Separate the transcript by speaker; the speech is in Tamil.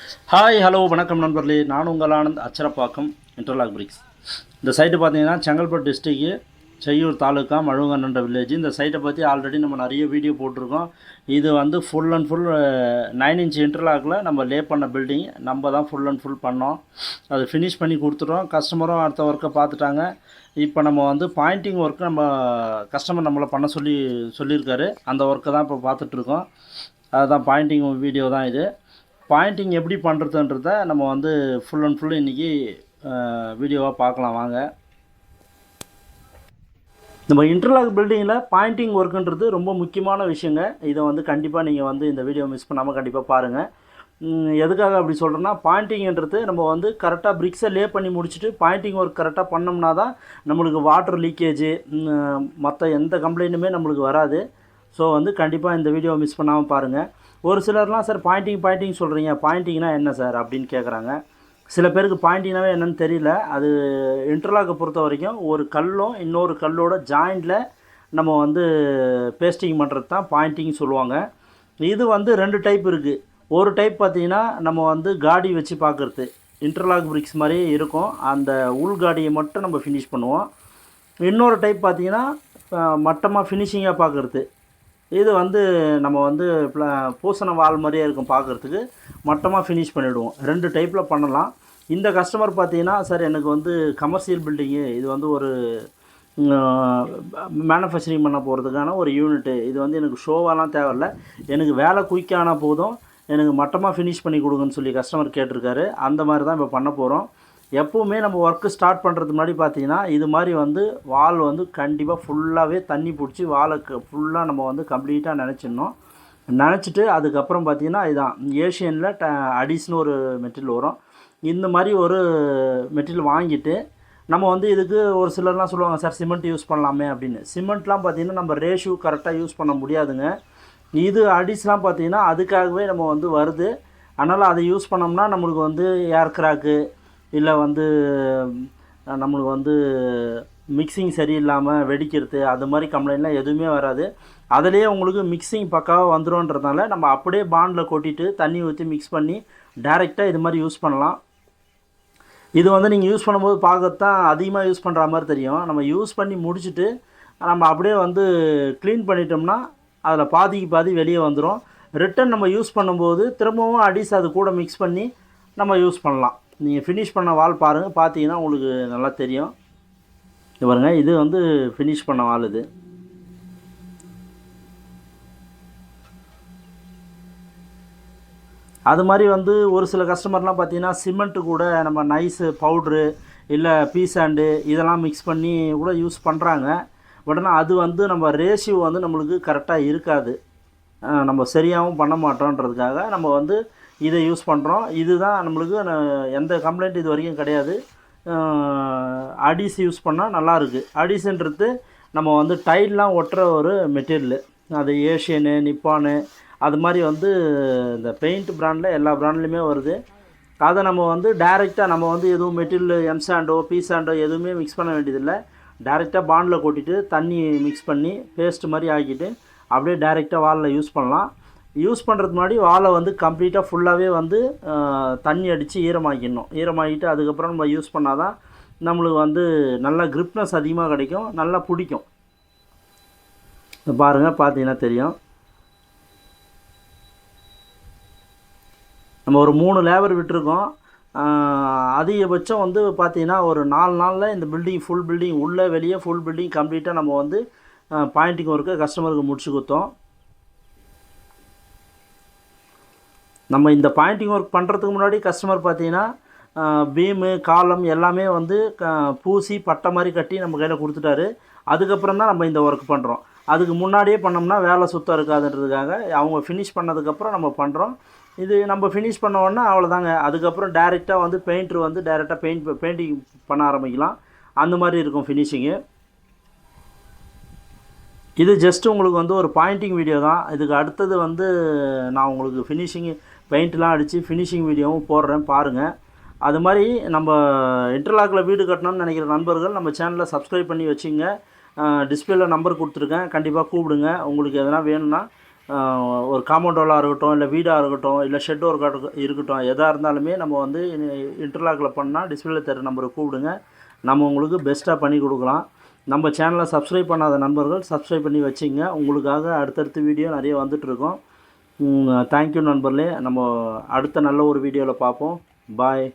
Speaker 1: ஹாய் ஹலோ வணக்கம் நண்பர்களே, நான் உங்கள் ஆனந்த். Acharapakkam interlock bricks. இந்த சைட்டு பார்த்தீங்கன்னா செங்கல்பட்டு டிஸ்ட்ரிக்கு செய்யூர் தாலுக்கா மழுங்கன்ற வில்லேஜ். இந்த சைட்டை பற்றி ஆல்ரெடி நம்ம நிறைய வீடியோ போட்டிருக்கோம். இது வந்து ஃபுல் அண்ட் ஃபுல் 9 இன்ச் இன்டர்லாக்கில் நம்ம லே பண்ண பில்டிங் நம்ம தான் ஃபுல் அண்ட் ஃபுல் பண்ணோம். அது ஃபினிஷ் பண்ணி கொடுத்துட்டோம். கஸ்டமரும் அடுத்த ஒர்க்கை பார்த்துட்டாங்க. இப்போ நம்ம வந்து பாயிண்டிங் ஒர்க்கு நம்ம கஸ்டமர் நம்மளை பண்ண சொல்லியிருக்காரு. அந்த ஒர்க்கை தான் இப்போ பார்த்துட்ருக்கோம். அதுதான் பாயிண்டிங் வீடியோ தான் இது. பாயிண்டிங் எப்படி பண்ணுறதுன்றத நம்ம வந்து ஃபுல் அண்ட் ஃபுல் இன்றைக்கி வீடியோவாக பார்க்கலாம் வாங்க. நம்ம இன்டர்லாக் பில்டிங்கில் பாயிண்டிங் ஒர்க்குன்றது ரொம்ப முக்கியமான விஷயங்க. இதை வந்து கண்டிப்பாக நீங்கள் வந்து இந்த வீடியோ மிஸ் பண்ணாமல் கண்டிப்பாக பாருங்கள். எதுக்காக அப்படி சொல்கிறேன்னா, பாயிண்டிங்ன்றது நம்ம வந்து கரெக்டாக பிரிக்ஸை லே பண்ணி முடிச்சுட்டு பாயிண்டிங் ஒர்க் கரெக்டாக பண்ணோம்னா தான் நம்மளுக்கு வாட்டர் லீக்கேஜு மற்ற எந்த கம்ப்ளைண்ட்டுமே நம்மளுக்கு வராது. ஸோ வந்து கண்டிப்பாக இந்த வீடியோவை மிஸ் பண்ணாமல் பாருங்கள். ஒரு சிலர்லாம் சார் பாயிண்டிங் சொல்கிறீங்க, பாயிண்டிங்னா என்ன சார் அப்படின்னு கேட்குறாங்க. சில பேருக்கு பாயிண்டிங்னாவே என்னென்னு தெரியல. அது இன்டர்லாக்கை பொறுத்த வரைக்கும் ஒரு கல்லும் இன்னொரு கல்லோட ஜாயிண்டில் நம்ம வந்து பேஸ்டிங் பண்ணுறது தான் பாயிண்டிங் சொல்லுவாங்க. இது வந்து 2 டைப் இருக்குது. ஒரு டைப் பார்த்திங்கன்னா நம்ம வந்து காடி வச்சு பார்க்குறது, இன்டர்லாக் பிரிக்ஸ் மாதிரியே இருக்கும். அந்த உள் காடியை மட்டும் நம்ம ஃபினிஷ் பண்ணுவோம். இன்னொரு டைப் பார்த்திங்கன்னா மட்டமாக ஃபினிஷிங்காக பார்க்குறது. இது வந்து நம்ம வந்து பூசண வால் மாதிரியே இருக்கும் பார்க்குறதுக்கு. மட்டமாக ஃபினிஷ் பண்ணிவிடுவோம். 2 டைப்பில் பண்ணலாம். இந்த கஸ்டமர் பார்த்தீங்கன்னா, சார் எனக்கு வந்து கமர்ஷியல் பில்டிங்கு, இது வந்து ஒரு மேனுஃபேக்சரிங் பண்ண போகிறதுக்கான ஒரு யூனிட்டு. இது வந்து எனக்கு ஷோவாலாம் தேவையில்ல, எனக்கு வேலை குயிக்கானால் போதும், எனக்கு மட்டமாக ஃபினிஷ் பண்ணி கொடுங்கன்னு சொல்லி கஸ்டமர் கேட்டிருக்காரு. அந்த மாதிரி தான் இப்போ பண்ண போகிறோம். எப்போவுமே நம்ம ஒர்க்கு ஸ்டார்ட் பண்ணுறதுக்கு முன்னாடி பார்த்தீங்கன்னா, இது மாதிரி வந்து வால் வந்து கண்டிப்பாக ஃபுல்லாகவே தண்ணி பிடிச்சி வாலுக்கு ஃபுல்லாக நம்ம வந்து கம்ப்ளீட்டாக நினச்சிடணும். நினச்சிட்டு அதுக்கப்புறம் பார்த்திங்கன்னா, இதுதான் ஏஷியனில் அடிஸ்னு ஒரு மெட்டீரியல் வரும். இந்த மாதிரி ஒரு மெட்டீரியல் வாங்கிட்டு நம்ம வந்து இதுக்கு ஒரு சிலர்லாம் சொல்லுவாங்க, சார் சிமெண்ட் யூஸ் பண்ணலாமே அப்படின்னு. சிமெண்ட்லாம் பார்த்திங்கன்னா நம்ம ரேஷியோ கரெக்டாக யூஸ் பண்ண முடியாதுங்க. இது அடிஸ்லாம் பார்த்திங்கன்னா அதுக்காகவே நம்ம வந்து வருது. அதனால் அதை யூஸ் பண்ணோம்னா நம்மளுக்கு வந்து ஏர் கிராக்கு இல்லை வந்து நம்மளுக்கு வந்து மிக்சிங் சரியில்லாமல் வெடிக்கிறது, அது மாதிரி கம்ப்ளைண்ட்லாம் எதுவுமே வராது. அதிலேயே உங்களுக்கு மிக்சிங் பக்காவாக வந்துடும்ன்றதுனால நம்ம அப்படியே பாண்டில் கொட்டிட்டு தண்ணி ஊற்றி மிக்ஸ் பண்ணி டைரெக்டாக இது மாதிரி யூஸ் பண்ணலாம். இது வந்து நீங்கள் யூஸ் பண்ணும்போது பார்க்கத்தான் அதிகமாக யூஸ் பண்ணுற மாதிரி தெரியும். நம்ம யூஸ் பண்ணி முடிச்சுட்டு நம்ம அப்படியே வந்து க்ளீன் பண்ணிட்டோம்னா அதில் பாதிக்கு பாதி வெளியே வந்துடும். ரிட்டன் நம்ம யூஸ் பண்ணும்போது திரும்பவும் அடிஸ் அது கூட மிக்ஸ் பண்ணி நம்ம யூஸ் பண்ணலாம். நீங்கள் ஃபினிஷ் பண்ண வால் பாருங்கள், பார்த்தீங்கன்னா உங்களுக்கு நல்லா தெரியும். இது பாருங்கள், இது வந்து ஃபினிஷ் பண்ண வால். இது அது மாதிரி வந்து ஒரு சில கஸ்டமர்லாம் பார்த்தீங்கன்னா சிமெண்ட்டு கூட நம்ம நைஸு பவுட்ரு இல்லை பீசாண்டு இதெல்லாம் மிக்ஸ் பண்ணி கூட யூஸ் பண்ணுறாங்க. பட் ஆனால் அது வந்து நம்ம ரேஷியோ வந்து நம்மளுக்கு கரெக்டாக இருக்காது, நம்ம சரியாகவும் பண்ண மாட்டோன்றதுக்காக நம்ம வந்து இதை யூஸ் பண்ணுறோம். இதுதான் நம்மளுக்கு எந்த கம்ப்ளைண்ட் இது வரைக்கும் கிடையாது. அடிஸ் யூஸ் பண்ணால் நல்லாயிருக்கு. அடிஸ்ன்றது நம்ம வந்து டைல்லாம் ஒட்டுற ஒரு மெட்டீரியலு. அது ஏஷியனு, நிப்பானு அது மாதிரி வந்து இந்த பெயிண்ட் பிராண்டில் எல்லா பிராண்ட்லேயுமே வருது. அதை நம்ம வந்து டைரெக்டாக நம்ம வந்து எதுவும் மெட்டீரியல் எம்சாண்டோ பீசாண்டோ எதுவுமே மிக்ஸ் பண்ண வேண்டியதில்லை. டைரெக்டாக பாண்டில் கொட்டிட்டு தண்ணி மிக்ஸ் பண்ணி பேஸ்ட் மாதிரி ஆக்கிட்டு அப்படியே டைரெக்டாக வாலில் யூஸ் பண்ணலாம். யூஸ் பண்ணுறதுக்கு முன்னாடி வாலை வந்து கம்ப்ளீட்டாக ஃபுல்லாகவே வந்து தண்ணி அடித்து ஈரமாக்கிடணும். ஈரமாக்கிட்டு அதுக்கப்புறம் நம்ம யூஸ் பண்ணால் தான் நம்மளுக்கு வந்து நல்லா கிரிப்னஸ் அதிகமாக கிடைக்கும், நல்லா பிடிக்கும். பாருங்கள், பார்த்தீங்கன்னா தெரியும். நம்ம ஒரு 3 லேபர் விட்டுருக்கோம். அதிகபட்சம் வந்து பார்த்திங்கன்னா ஒரு 4 நாளில் இந்த பில்டிங் ஃபுல் பில்டிங் உள்ளே வெளியே ஃபுல் பில்டிங் கம்ப்ளீட்டாக நம்ம வந்து பாயிண்டிங் ஒர்க்கை கஸ்டமருக்கு முடிச்சு கொடுத்தோம். நம்ம இந்த பாயிண்டிங் ஒர்க் பண்ணுறதுக்கு முன்னாடி கஸ்டமர் பார்த்தீங்கன்னா பீமு காலம் எல்லாமே வந்து பூசி பட்டை மாதிரி கட்டி நம்ம கையில் கொடுத்துட்டாரு. அதுக்கப்புறம் தான் நம்ம இந்த ஒர்க் பண்ணுறோம். அதுக்கு முன்னாடியே பண்ணோம்னா வேலை சுத்தம் இருக்காதுன்றதுக்காக அவங்க ஃபினிஷ் பண்ணதுக்கப்புறம் நம்ம பண்ணுறோம். இது நம்ம ஃபினிஷ் பண்ண உடனே அவ்வளோதாங்க. அதுக்கப்புறம் டைரெக்டாக வந்து பெயிண்ட்ரு வந்து டைரெக்டாக பெயிண்டிங் பண்ண ஆரம்பிக்கலாம். அந்த மாதிரி இருக்கும் ஃபினிஷிங்கு. இது ஜஸ்ட் உங்களுக்கு வந்து ஒரு பாயிண்டிங் வீடியோ தான். இதுக்கு அடுத்தது வந்து நான் உங்களுக்கு ஃபினிஷிங் பெயிண்ட்லாம் அடித்து ஃபினிஷிங் வீடியோவும் போடுறேன், பாருங்கள். அது மாதிரி நம்ம இன்டர்லாக்கில் வீடு கட்டணும்னு நினைக்கிற நண்பர்கள் நம்ம சேனலை சப்ஸ்கிரைப் பண்ணி வச்சுங்க. டிஸ்பிளேல நம்பர் கொடுத்துருக்கேன், கண்டிப்பாக கூப்பிடுங்க. உங்களுக்கு எதனா வேணும்னா ஒரு காம்பவுண்ட் வாலாக இருக்கட்டும், இல்லை வீடாக இருக்கட்டும், இல்லை ஷெட் ஒர்க் இருக்கட்டும், எதாக இருந்தாலுமே நம்ம வந்து இன்டர்லாக்கில் பண்ணால் டிஸ்பிளேல தர நம்பருக்கு கூப்பிடுங்க. நம்ம உங்களுக்கு பெஸ்ட்டாக பண்ணி கொடுக்கலாம். நம்ம சேனலை சப்ஸ்கிரைப் பண்ணாத நண்பர்கள் சப்ஸ்கிரைப் பண்ணி வச்சுங்க. உங்களுக்காக அடுத்தடுத்த வீடியோ நிறைய வந்துட்டுருக்கோம். தேங்க்யூ நண்பர்களே. நம்ம அடுத்த நல்ல ஒரு வீடியோவில் பார்ப்போம். பாய்.